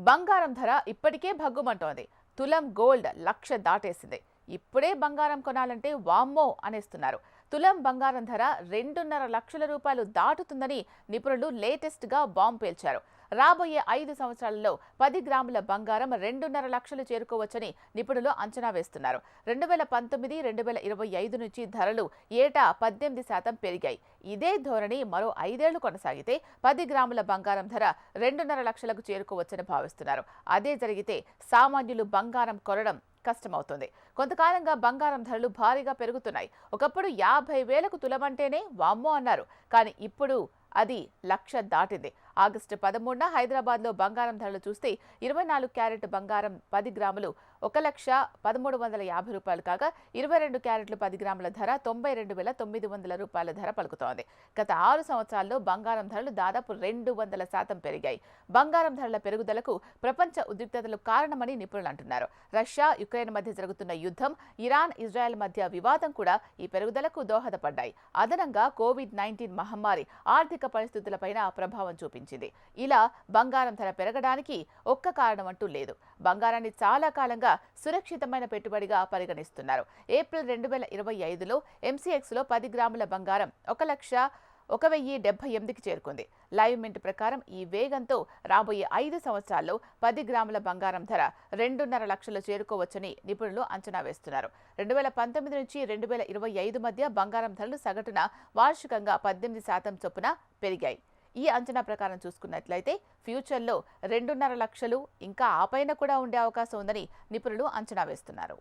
బంగారం ధర ఇప్పటికే భగ్గుమంటోంది. తులం గోల్డ్ 1,00,000 దాటేసింది. ఇప్పుడే బంగారం కొనాలంటే వామ్మో అనేస్తున్నారు. తులం బంగారం ధర 2.5 లక్షల రూపాయలు దాటుతుందని నిపుణులు లేటెస్ట్ గా బాంబు పేల్చారు. రాబోయే 5 సంవత్సరాలలో 10 గ్రాముల బంగారం 2.5 లక్షలు చేరుకోవచ్చని నిపుణులు అంచనా వేస్తున్నారు. 2019-2025 నుంచి ధరలు ఏటా 18% పెరిగాయి. ఇదే ధోరణి మరో 5 ఏళ్లు కొనసాగితే 10 గ్రాముల బంగారం ధర 2.5 లక్షలకు చేరుకోవచ్చని భావిస్తున్నారు. అదే జరిగితే సామాన్యులు బంగారం కొనడం కష్టమవుతుంది. కొంతకాలంగా బంగారం ధరలు భారీగా పెరుగుతున్నాయి. ఒకప్పుడు 50,000కు తులమంటేనే వామ్మో అన్నారు. కానీ ఇప్పుడు అది 1,00,000 దాటింది. ఆగస్టు 13న హైదరాబాద్లో బంగారం ధరలు చూస్తే 24 క్యారెట్ బంగారం 10 గ్రాములు 1,13,50 రూపాయలు కాగా 22 క్యారెట్లు 10 గ్రాముల ధర 92,900 రూపాయల ధర పలుకుతోంది. గత 6 సంవత్సరాల్లో బంగారం ధరలు దాదాపు 200% పెరిగాయి. బంగారం ధరల పెరుగుదలకు ప్రపంచ ఉద్రిక్తతలు కారణమని నిపుణులు అంటున్నారు. రష్యా, యుక్రెయిన్ మధ్య జరుగుతున్న యుద్ధం, ఇరాన్, ఇజ్రాయెల్ మధ్య వివాదం కూడా ఈ పెరుగుదలకు దోహదపడ్డాయి. అదనంగా కోవిడ్-19 మహమ్మారి ఆర్థిక పరిస్థితులపైన ప్రభావం చూపించింది. ఇలా బంగారం ధర పెరగడానికి ఒక్క కారణం అంటూ లేదు. బంగారాన్ని చాలా కాలంగా సురక్షితమైన పెట్టుబడిగా పరిగణిస్తున్నారు. ఏప్రిల్ 2025లో ఎంసీఎక్స్లో 10 గ్రాముల బంగారం 1,01,078కి చేరుకుంది. లైవ్ మింట్ ప్రకారం ఈ వేగంతో రాబోయే 5 సంవత్సరాల్లో 10 గ్రాముల బంగారం ధర 2.5 లక్షలు చేరుకోవచ్చని నిపుణులు అంచనా వేస్తున్నారు. 2019 నుంచి 2025 మధ్య బంగారం ధరలు సగటున వార్షికంగా 18% చొప్పున పెరిగాయి. ఈ అంచనా ప్రకారం చూసుకున్నట్లయితే ఫ్యూచర్లో 2.5 లక్షలు ఇంకా ఆపైన కూడా ఉండే అవకాశం ఉందని నిపుణులు అంచనా వేస్తున్నారు.